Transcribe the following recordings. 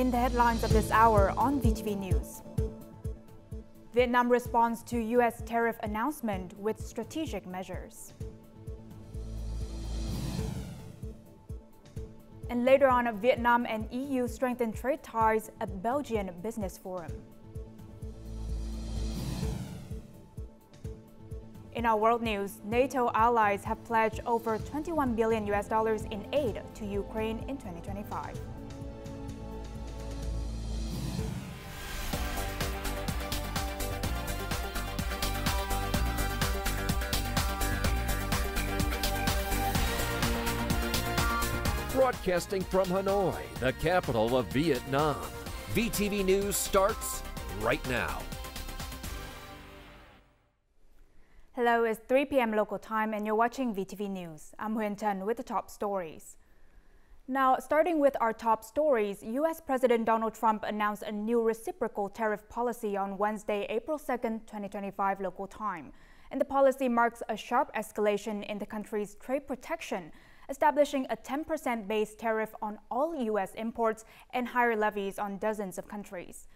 In the headlines of this hour on VTV News, Vietnam responds to U.S. tariff announcement with strategic measures. And later on, Vietnam and EU strengthen trade ties at Belgian Business Forum. In our world news, NATO allies have pledged over $21 billion in aid to Ukraine in 2025. Broadcasting from Hanoi, the capital of Vietnam. VTV News starts right now. Hello, it's 3 p.m. local time and you're watching VTV News. I'm Huyền Trân with the top stories. Now, starting with our top stories, U.S. President Donald Trump announced a new reciprocal tariff policy on Wednesday, April 2nd, 2025 local time. And the policy marks a sharp escalation in the country's trade protection, establishing a 10% base tariff on all U.S. imports and higher levies on dozens of countries.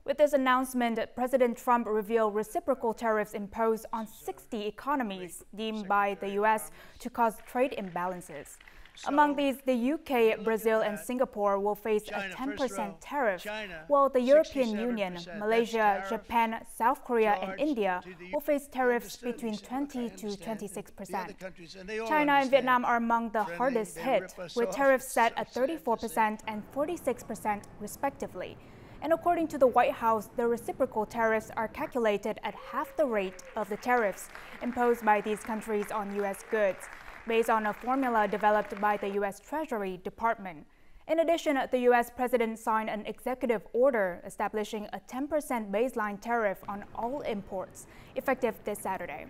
With this announcement, President Trump revealed reciprocal tariffs imposed on 60 economies deemed by the U.S. to cause trade imbalances. Among these, the UK, Brazil, and Singapore will face a 10% tariff, while the European Union, Malaysia, Japan, South Korea, and India will face tariffs between 20 to 26%. China and Vietnam are among the hardest hit, with tariffs set at 34% and 46% respectively. And according to the White House, the reciprocal tariffs are calculated at half the rate of the tariffs imposed by these countries on U.S. goods, based on a formula developed by the U.S. Treasury Department. In addition, the U.S. President signed an executive order establishing a 10% baseline tariff on all imports, effective this Saturday.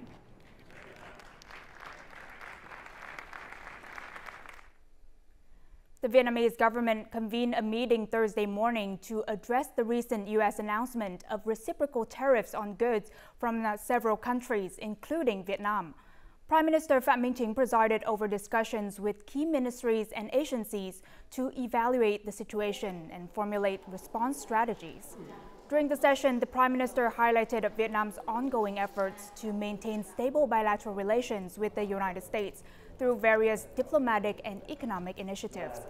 The Vietnamese government convened a meeting Thursday morning to address the recent U.S. announcement of reciprocal tariffs on goods from several countries, including Vietnam. Prime Minister Pham Minh Chinh presided over discussions with key ministries and agencies to evaluate the situation and formulate response strategies. During the session, the Prime Minister highlighted Vietnam's ongoing efforts to maintain stable bilateral relations with the United States through various diplomatic and economic initiatives.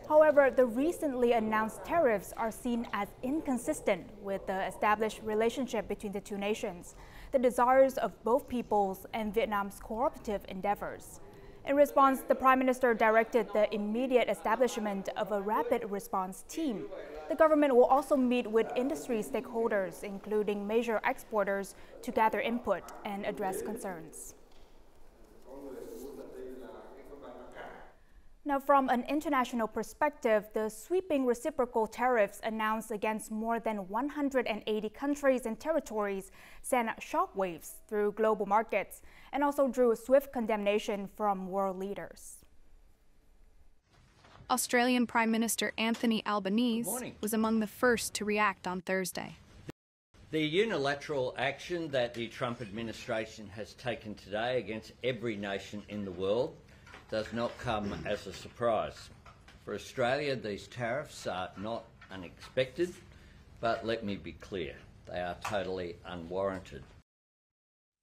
However, the recently announced tariffs are seen as inconsistent with the established relationship between the two nations, the desires of both peoples, and Vietnam's cooperative endeavors. In response, the Prime Minister directed the immediate establishment of a rapid response team. The government will also meet with industry stakeholders, including major exporters, to gather input and address concerns. Now, from an international perspective, the sweeping reciprocal tariffs announced against more than 180 countries and territories sent shockwaves through global markets and also drew swift condemnation from world leaders. Australian Prime Minister Anthony Albanese was among the first to react on Thursday. The unilateral action that the Trump administration has taken today against every nation in the world does not come as a surprise. For Australia, these tariffs are not unexpected, but let me be clear, they are totally unwarranted.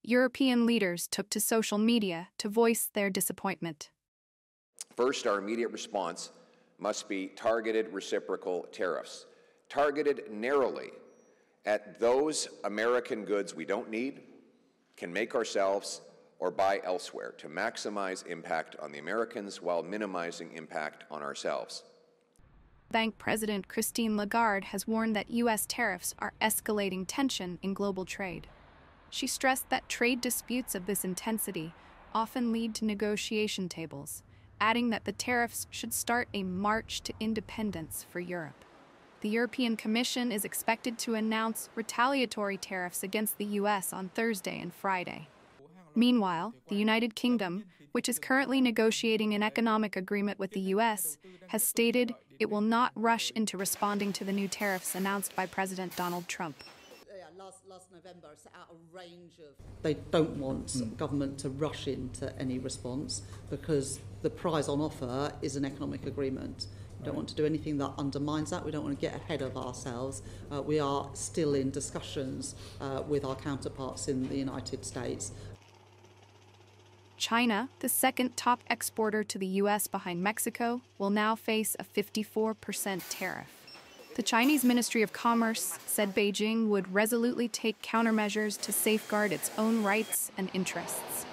European leaders took to social media to voice their disappointment. First, our immediate response must be targeted reciprocal tariffs, targeted narrowly at those American goods we don't need, can make ourselves, or buy elsewhere to maximize impact on the Americans while minimizing impact on ourselves. Bank President Christine Lagarde has warned that U.S. tariffs are escalating tension in global trade. She stressed that trade disputes of this intensity often lead to negotiation tables, adding that the tariffs should start a march to independence for Europe. The European Commission is expected to announce retaliatory tariffs against the U.S. on Thursday and Friday. Meanwhile, the United Kingdom, which is currently negotiating an economic agreement with the U.S., has stated it will not rush into responding to the new tariffs announced by President Donald Trump. Last November set out a range of... They don't want government to rush into any response because the prize on offer is an economic agreement. We don't want to do anything that undermines that. We don't want to get ahead of ourselves. We are still in discussions with our counterparts in the United States. China, the second top exporter to the U.S. behind Mexico, will now face a 54% tariff. The Chinese Ministry of Commerce said Beijing would resolutely take countermeasures to safeguard its own rights and interests.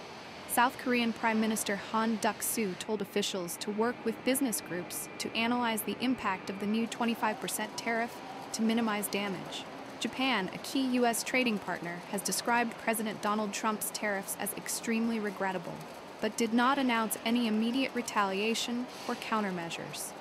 South Korean Prime Minister Han Duck-soo told officials to work with business groups to analyze the impact of the new 25% tariff to minimize damage. Japan, a key U.S. trading partner, has described President Donald Trump's tariffs as extremely regrettable, but did not announce any immediate retaliation or countermeasures.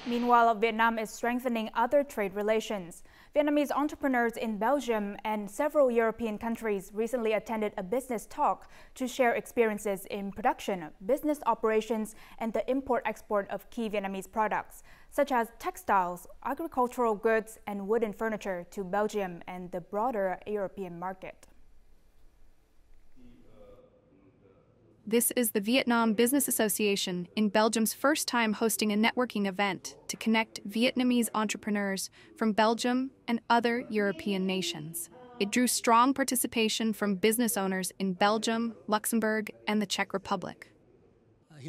Meanwhile, Vietnam is strengthening other trade relations. Vietnamese entrepreneurs in Belgium and several European countries recently attended a business talk to share experiences in production, business operations, and the import-export of key Vietnamese products, such as textiles, agricultural goods, and wooden furniture to Belgium and the broader European market. This is the Vietnam Business Association in Belgium's first time hosting a networking event to connect Vietnamese entrepreneurs from Belgium and other European nations. It drew strong participation from business owners in Belgium, Luxembourg, and the Czech Republic.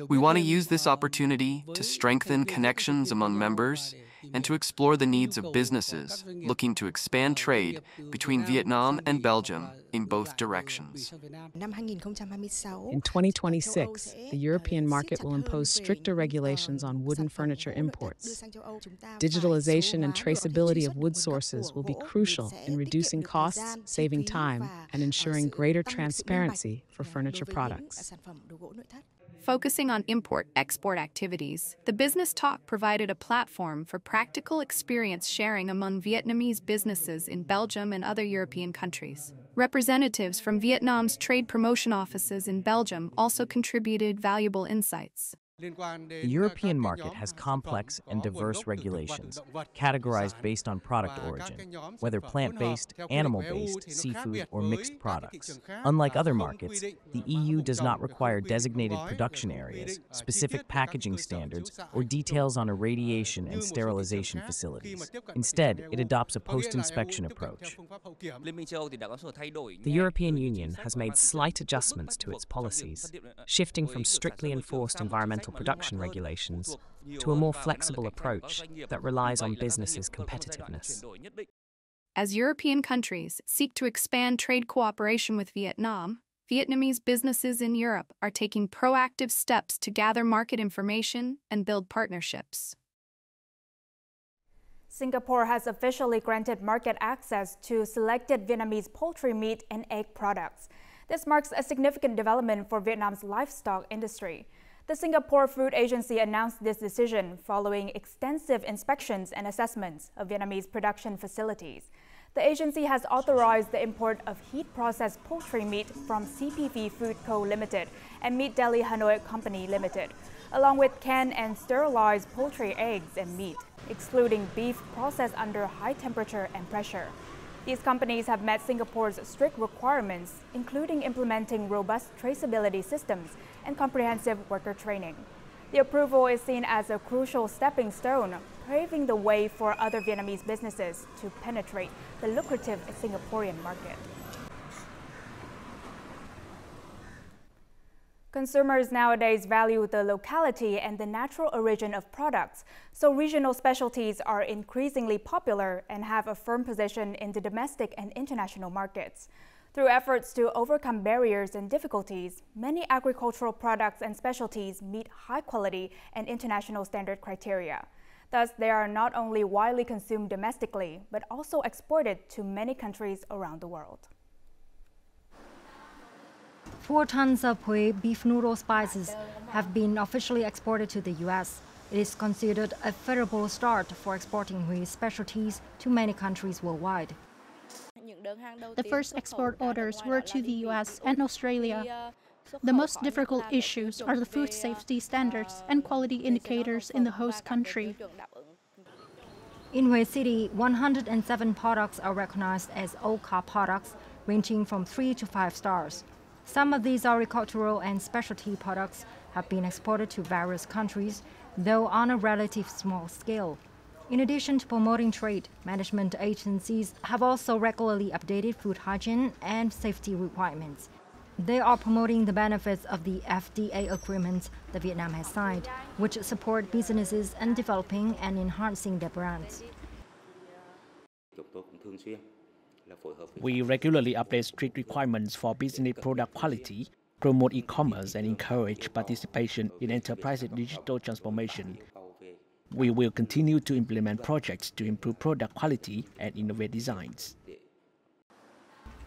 We want to use this opportunity to strengthen connections among members and to explore the needs of businesses looking to expand trade between Vietnam and Belgium in both directions. In 2026, the European market will impose stricter regulations on wooden furniture imports. Digitalization and traceability of wood sources will be crucial in reducing costs, saving time, and ensuring greater transparency for furniture products. Focusing on import-export activities, the business talk provided a platform for practical experience sharing among Vietnamese businesses in Belgium and other European countries. Representatives from Vietnam's trade promotion offices in Belgium also contributed valuable insights. The European market has complex and diverse regulations, categorized based on product origin, whether plant-based, animal-based, seafood, or mixed products. Unlike other markets, the EU does not require designated production areas, specific packaging standards, or details on irradiation and sterilization facilities. Instead, it adopts a post-inspection approach. The European Union has made slight adjustments to its policies, shifting from strictly enforced environmental production regulations to a more flexible approach that relies on businesses' competitiveness. As European countries seek to expand trade cooperation with Vietnam, Vietnamese businesses in Europe are taking proactive steps to gather market information and build partnerships. Singapore has officially granted market access to selected Vietnamese poultry meat and egg products. This marks a significant development for Vietnam's livestock industry. The Singapore Food Agency announced this decision following extensive inspections and assessments of Vietnamese production facilities. The agency has authorized the import of heat-processed poultry meat from CPV Food Co. Limited and Meat Deli Hanoi Company Limited, along with canned and sterilized poultry eggs and meat, excluding beef processed under high temperature and pressure. These companies have met Singapore's strict requirements, including implementing robust traceability systems and comprehensive worker training. The approval is seen as a crucial stepping stone, paving the way for other Vietnamese businesses to penetrate the lucrative Singaporean market. Consumers nowadays value the locality and the natural origin of products, so regional specialties are increasingly popular and have a firm position in the domestic and international markets. Through efforts to overcome barriers and difficulties, many agricultural products and specialties meet high quality and international standard criteria. Thus, they are not only widely consumed domestically, but also exported to many countries around the world. 4 tons of Phie beef noodle spices have been officially exported to the U.S. It is considered a favorable start for exporting Phie specialties to many countries worldwide. The first export orders were to the U.S. and Australia. The most difficult issues are the food safety standards and quality indicators in the host country. In Hue City, 107 products are recognized as OCAR products, ranging from 3 to 5 stars. Some of these are agricultural and specialty products, have been exported to various countries, though on a relatively small scale. In addition to promoting trade, management agencies have also regularly updated food hygiene and safety requirements. They are promoting the benefits of the FDA agreements that Vietnam has signed, which support businesses in developing and enhancing their brands. We regularly update strict requirements for business product quality, promote e-commerce, and encourage participation in enterprise digital transformation. We will continue to implement projects to improve product quality and innovate designs.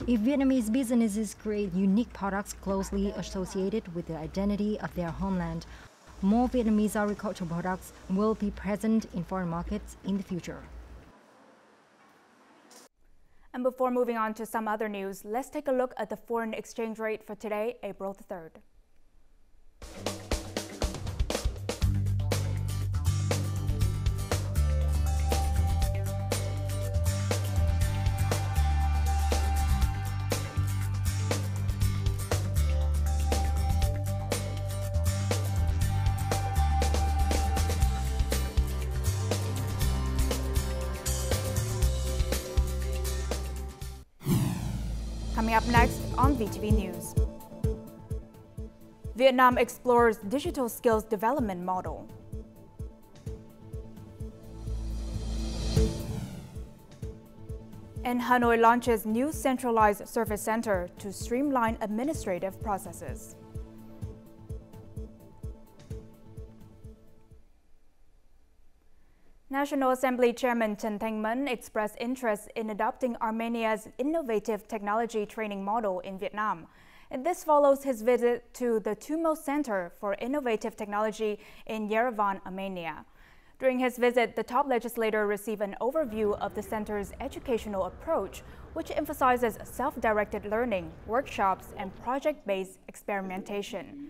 If Vietnamese businesses create unique products closely associated with the identity of their homeland, more Vietnamese agricultural products will be present in foreign markets in the future. And before moving on to some other news, let's take a look at the foreign exchange rate for today, April the 3rd. Coming up next on VTV News. Vietnam explores digital skills development model. And Hanoi launches new centralized service center to streamline administrative processes. National Assembly Chairman Trần Thanh Mẫn expressed interest in adopting Armenia's innovative technology training model in Vietnam. And this follows his visit to the TUMO Center for Innovative Technology in Yerevan, Armenia. During his visit, the top legislator received an overview of the center's educational approach, which emphasizes self-directed learning, workshops, and project-based experimentation.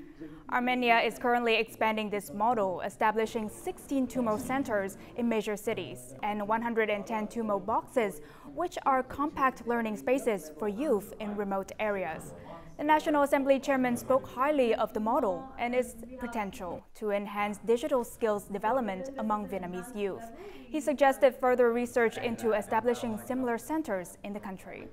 Armenia is currently expanding this model, establishing 16 TUMO centers in major cities and 110 TUMO boxes, which are compact learning spaces for youth in remote areas. The National Assembly chairman spoke highly of the model and its potential to enhance digital skills development among Vietnamese youth. He suggested further research into establishing similar centers in the country.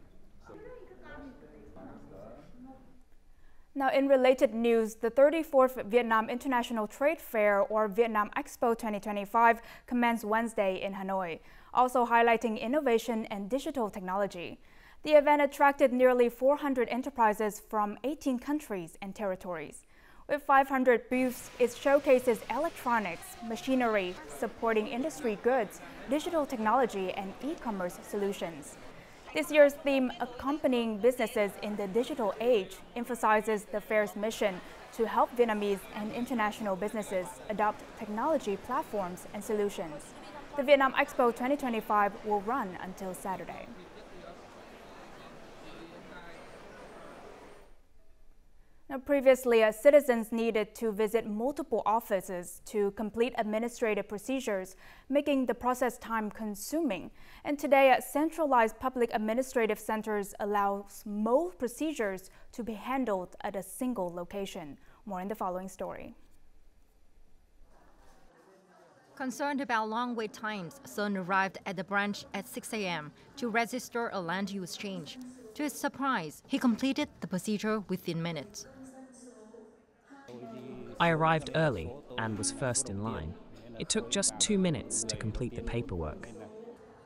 Now, in related news, the 34th Vietnam International Trade Fair, or Vietnam Expo 2025, commenced Wednesday in Hanoi, also highlighting innovation and digital technology. The event attracted nearly 400 enterprises from 18 countries and territories. With 500 booths, it showcases electronics, machinery, supporting industry goods, digital technology, and e-commerce solutions. This year's theme, Accompanying Businesses in the Digital Age, emphasizes the fair's mission to help Vietnamese and international businesses adopt technology platforms and solutions. The Vietnam Expo 2025 will run until Saturday. Now, previously, citizens needed to visit multiple offices to complete administrative procedures, making the process time-consuming. And today, centralized public administrative centers allow most procedures to be handled at a single location. More in the following story. Concerned about long wait times, Son arrived at the branch at 6 a.m. to register a land use change. To his surprise, he completed the procedure within minutes. I arrived early and was first in line. It took just 2 minutes to complete the paperwork.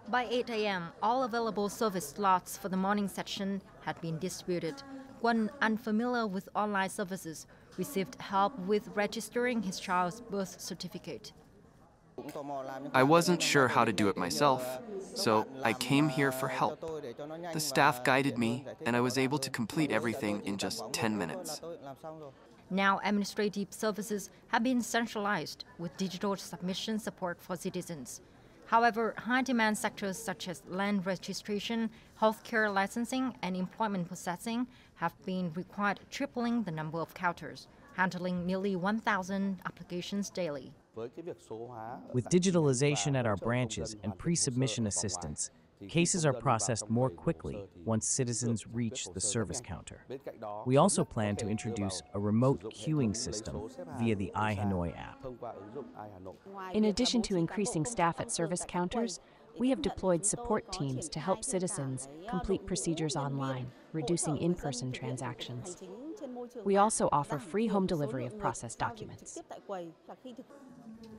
By 8 a.m., all available service slots for the morning session had been distributed. One unfamiliar with online services received help with registering his child's birth certificate. I wasn't sure how to do it myself, so I came here for help. The staff guided me, and I was able to complete everything in just 10 minutes. Now, administrative services have been centralized with digital submission support for citizens. However, high-demand sectors such as land registration, healthcare licensing, and employment processing have been required, tripling the number of counters, handling nearly 1,000 applications daily. With digitalization at our branches and pre-submission assistance, Cases are processed more quickly once citizens reach the service counter. We also plan to introduce a remote queuing system via the iHanoi app. In addition to increasing staff at service counters, we have deployed support teams to help citizens complete procedures online, reducing in-person transactions. We also offer free home delivery of processed documents.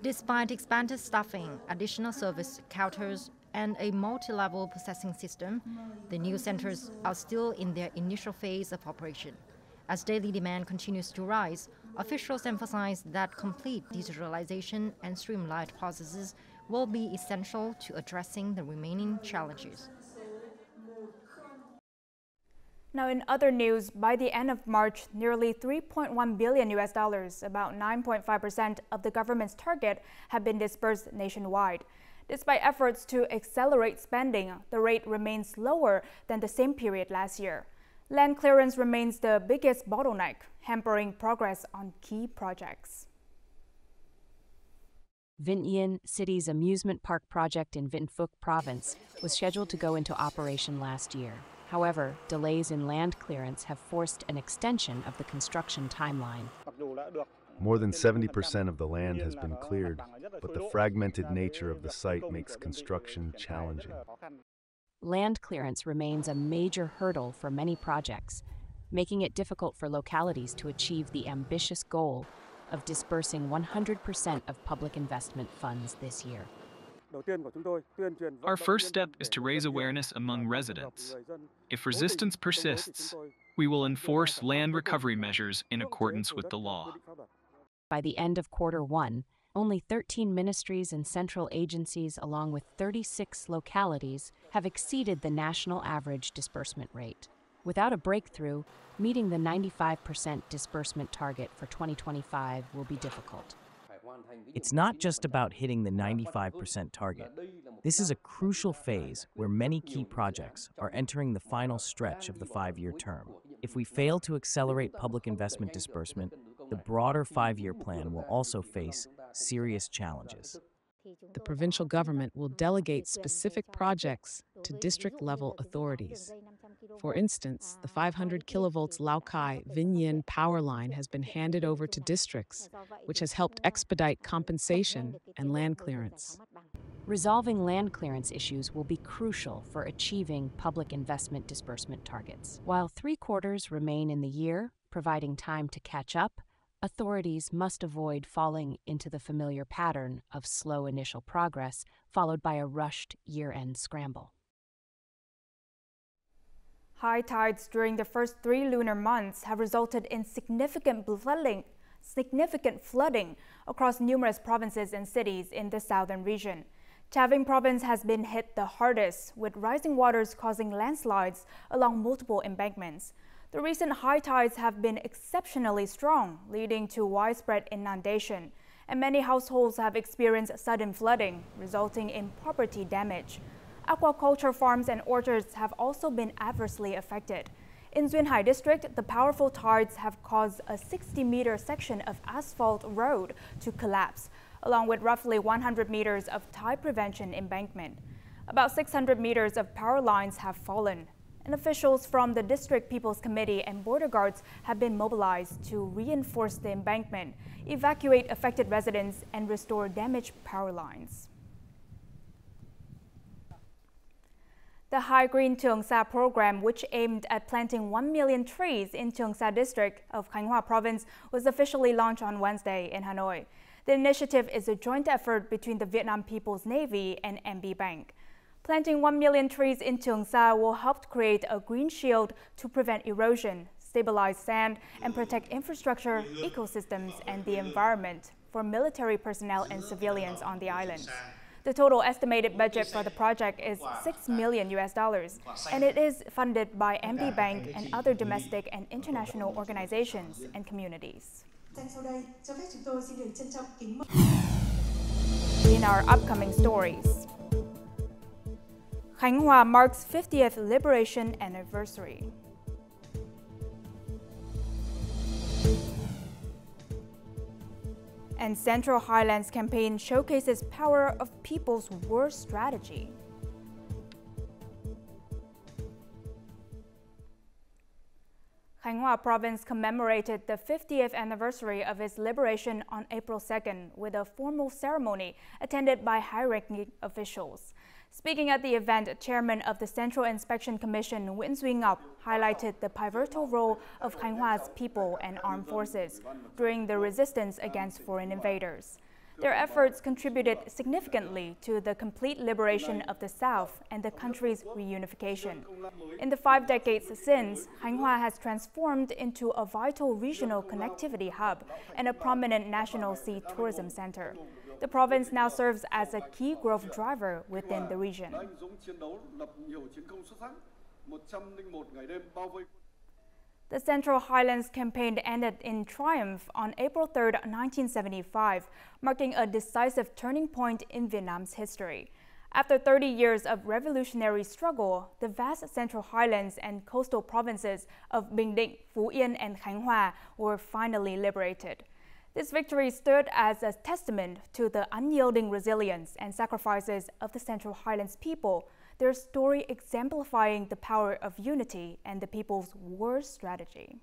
Despite expanded staffing, additional service counters, and a multi-level processing system, the new centers are still in their initial phase of operation. As daily demand continues to rise, officials emphasize that complete digitalization and streamlined processes will be essential to addressing the remaining challenges. Now, in other news, by the end of March, nearly $3.1 billion, about 9.5% of the government's target, have been disbursed nationwide. Despite efforts to accelerate spending, the rate remains lower than the same period last year. Land clearance remains the biggest bottleneck, hampering progress on key projects. VTV City's amusement park project in Vĩnh Phúc province was scheduled to go into operation last year. However, delays in land clearance have forced an extension of the construction timeline. More than 70% of the land has been cleared, but the fragmented nature of the site makes construction challenging. Land clearance remains a major hurdle for many projects, making it difficult for localities to achieve the ambitious goal of disbursing 100% of public investment funds this year. Our first step is to raise awareness among residents. If resistance persists, we will enforce land recovery measures in accordance with the law. By the end of Q1, only 13 ministries and central agencies, along with 36 localities, have exceeded the national average disbursement rate. Without a breakthrough, meeting the 95% disbursement target for 2025 will be difficult. It's not just about hitting the 95% target. This is a crucial phase where many key projects are entering the final stretch of the 5-year term. If we fail to accelerate public investment disbursement, the broader 5-year plan will also face serious challenges. The provincial government will delegate specific projects to district-level authorities. For instance, the 500 kilovolts Lao Cai Vinh power line has been handed over to districts, which has helped expedite compensation and land clearance. Resolving land clearance issues will be crucial for achieving public investment disbursement targets. While 3 quarters remain in the year, providing time to catch up, authorities must avoid falling into the familiar pattern of slow initial progress, followed by a rushed year-end scramble. High tides during the first 3 lunar months have resulted in significant flooding across numerous provinces and cities in the southern region. Tha Vinh province has been hit the hardest, with rising waters causing landslides along multiple embankments. The recent high tides have been exceptionally strong, leading to widespread inundation, and many households have experienced sudden flooding, resulting in property damage. Aquaculture farms and orchards have also been adversely affected. In Duyên Hải district, the powerful tides have caused a 60-meter section of asphalt road to collapse, along with roughly 100 meters of tide prevention embankment. About 600 meters of power lines have fallen, and officials from the District People's Committee and border guards have been mobilized to reinforce the embankment, evacuate affected residents, and restore damaged power lines. The High Green Trường Sa program, which aimed at planting 1 million trees in Trường Sa district of Khánh Hòa province, was officially launched on Wednesday in Hanoi. The initiative is a joint effort between the Vietnam People's Navy and MB Bank. Planting 1 million trees in Trường Sa will help create a green shield to prevent erosion, stabilize sand, and protect infrastructure, ecosystems, and the environment for military personnel and civilians on the islands. The total estimated budget for the project is $6 million, and it is funded by MB Bank and other domestic and international organizations and communities. In our upcoming stories, Khánh Hòa marks 50th liberation anniversary. And Central Highlands campaign showcases power of people's war strategy. Khánh Hòa province commemorated the 50th anniversary of its liberation on April 2nd with a formal ceremony attended by high-ranking officials. Speaking at the event, Chairman of the Central Inspection Commission, Nguyễn Duy Ngọc, highlighted the pivotal role of Khánh Hòa people and armed forces during the resistance against foreign invaders. Their efforts contributed significantly to the complete liberation of the South and the country's reunification. In the 5 decades since, Khánh Hòa has transformed into a vital regional connectivity hub and a prominent national sea tourism center. The province now serves as a key growth driver within the region. The Central Highlands campaign ended in triumph on April 3, 1975, marking a decisive turning point in Vietnam's history. After 30 years of revolutionary struggle, the vast Central Highlands and coastal provinces of Bình Định, Phú Yên, and Khánh Hòa were finally liberated. This victory stood as a testament to the unyielding resilience and sacrifices of the Central Highlands people, their story exemplifying the power of unity and the people's war strategy.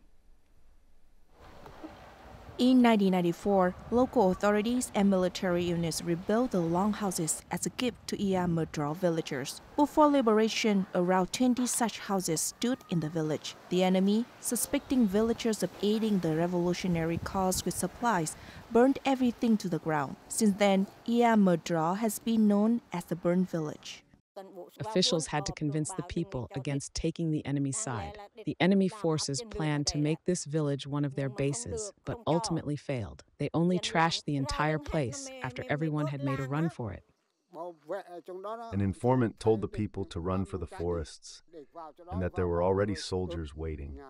In 1994, local authorities and military units rebuilt the longhouses as a gift to Ia Mờ Tró villagers. Before liberation, around 20 such houses stood in the village. The enemy, suspecting villagers of aiding the revolutionary cause with supplies, burned everything to the ground. Since then, Ia Mờ Tró has been known as the Burned Village. Officials had to convince the people against taking the enemy's side. The enemy forces planned to make this village one of their bases, but ultimately failed. They only trashed the entire place after everyone had made a run for it. An informant told the people to run for the forests and that there were already soldiers waiting.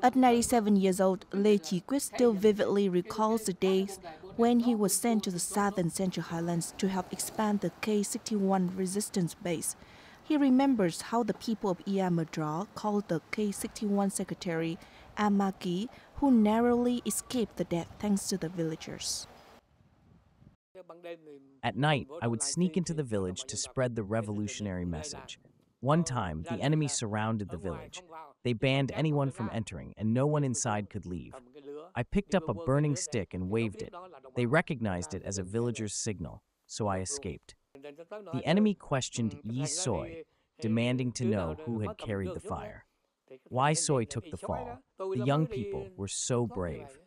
At 97 years old, Lê Chí Quyết still vividly recalls the days when he was sent to the southern Central Highlands to help expand the K-61 resistance base. He remembers how the people of Ia Mờ Tró called the K-61 secretary Amaki, who narrowly escaped the death thanks to the villagers. At night, I would sneak into the village to spread the revolutionary message. One time, the enemy surrounded the village. They banned anyone from entering, and no one inside could leave. I picked up a burning stick and waved it. They recognized it as a villager's signal, so I escaped. The enemy questioned Yi Soy, demanding to know who had carried the fire. Why Soy took the fall. The young people were so brave.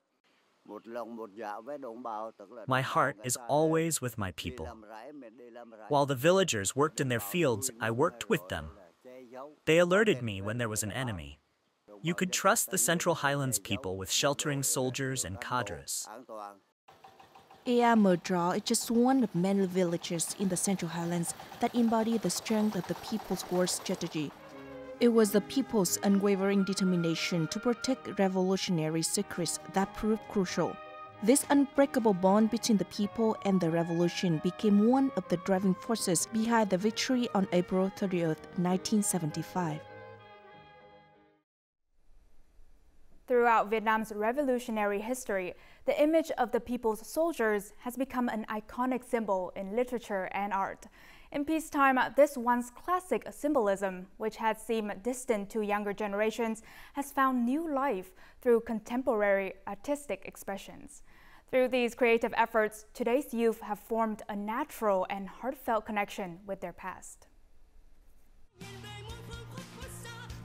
My heart is always with my people. While the villagers worked in their fields, I worked with them. They alerted me when there was an enemy. You could trust the Central Highlands people with sheltering soldiers and cadres. Ia Mờ Tró is just one of many villages in the Central Highlands that embody the strength of the people's war strategy. It was the people's unwavering determination to protect revolutionary secrets that proved crucial. This unbreakable bond between the people and the revolution became one of the driving forces behind the victory on April 30th, 1975. Throughout Vietnam's revolutionary history, the image of the people's soldiers has become an iconic symbol in literature and art. In peacetime, this once classic symbolism, which had seemed distant to younger generations, has found new life through contemporary artistic expressions. Through these creative efforts, today's youth have formed a natural and heartfelt connection with their past.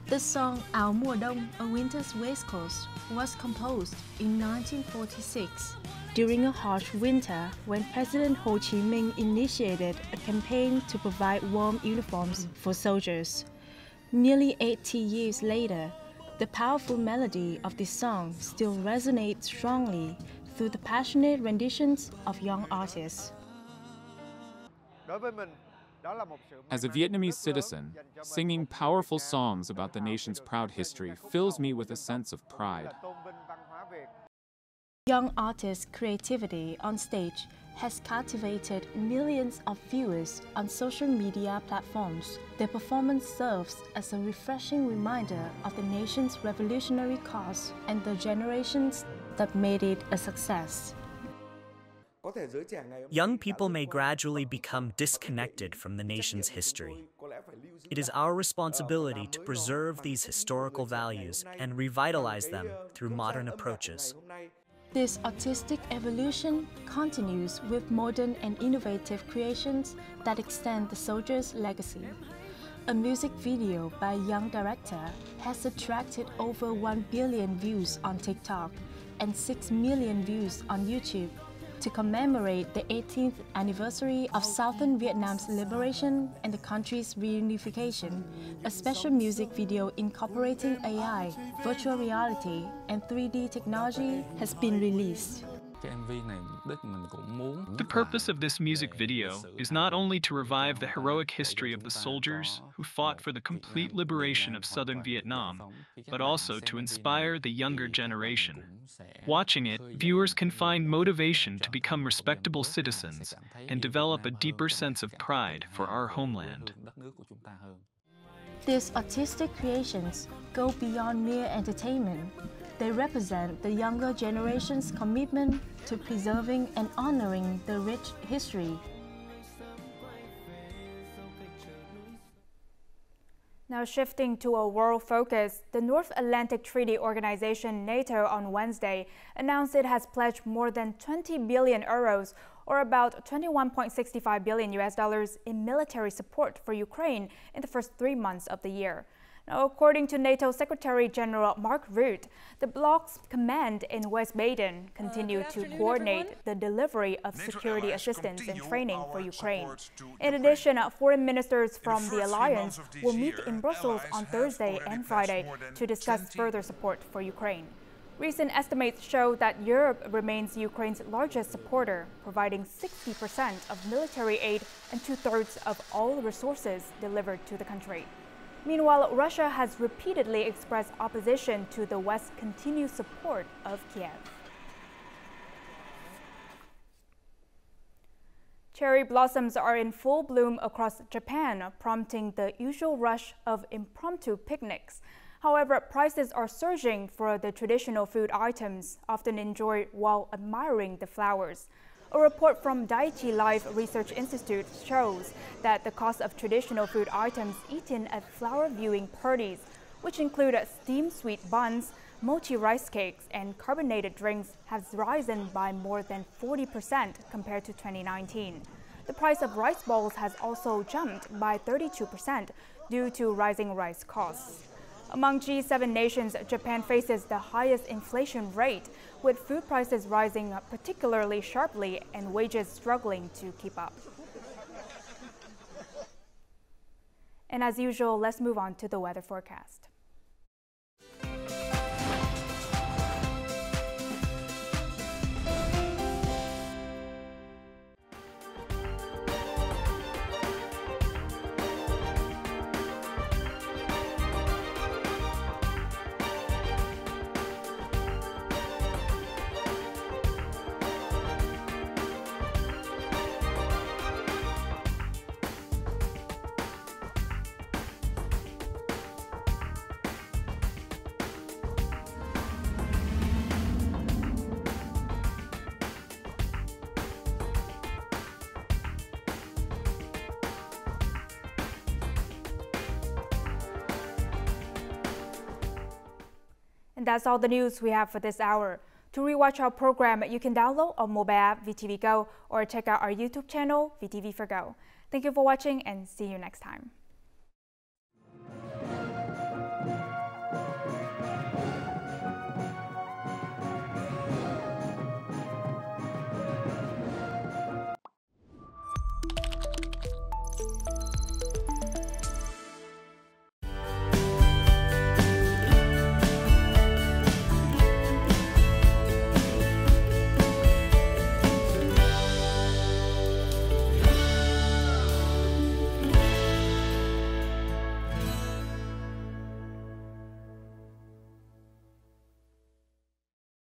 The song Áo mùa đông, A Winter's Waistcoat, was composed in 1946. During a harsh winter, when President Ho Chi Minh initiated a campaign to provide warm uniforms for soldiers. Nearly 80 years later, the powerful melody of this song still resonates strongly through the passionate renditions of young artists. As a Vietnamese citizen, singing powerful songs about the nation's proud history fills me with a sense of pride. Young artists' creativity on stage has captivated millions of viewers on social media platforms. Their performance serves as a refreshing reminder of the nation's revolutionary cause and the generations that made it a success. Young people may gradually become disconnected from the nation's history. It is our responsibility to preserve these historical values and revitalize them through modern approaches. This artistic evolution continues with modern and innovative creations that extend the soldier's legacy. A music video by a young director has attracted over 1 billion views on TikTok and 6 million views on YouTube to commemorate the 18th anniversary of Southern Vietnam's liberation and the country's reunification. A special music video incorporating AI, virtual reality, and 3D technology has been released. The purpose of this music video is not only to revive the heroic history of the soldiers who fought for the complete liberation of southern Vietnam, but also to inspire the younger generation. Watching it, viewers can find motivation to become respectable citizens and develop a deeper sense of pride for our homeland. These artistic creations go beyond mere entertainment. They represent the younger generation's commitment to preserving and honoring the rich history. Now shifting to a world focus, the North Atlantic Treaty Organization NATO on Wednesday announced it has pledged more than 20 billion euros or about $21.65 billion in military support for Ukraine in the first 3 months of the year. Now, according to NATO Secretary General Mark Rutte, the bloc's command in West Baden continued to coordinate the delivery of security assistance and training for Ukraine. In addition, foreign ministers from the alliance will meet in Brussels on Thursday and Friday to discuss further support for Ukraine. Recent estimates show that Europe remains Ukraine's largest supporter, providing 60% of military aid and 2/3 of all resources delivered to the country. Meanwhile, Russia has repeatedly expressed opposition to the West's continued support of Kiev. Cherry blossoms are in full bloom across Japan, prompting the usual rush of impromptu picnics. However, prices are surging for the traditional food items, often enjoyed while admiring the flowers. A report from Daiichi Life Research Institute shows that the cost of traditional food items eaten at flower viewing parties, which include steamed sweet buns, mochi rice cakes, and carbonated drinks, has risen by more than 40% compared to 2019. The price of rice balls has also jumped by 32% due to rising rice costs. Among G7 nations, Japan faces the highest inflation rate, with food prices rising particularly sharply and wages struggling to keep up. And as usual, let's move on to the weather forecast. And that's all the news we have for this hour. To rewatch our program, you can download our mobile app VTVgo or check out our YouTube channel VTV4Go. Thank you for watching and see you next time.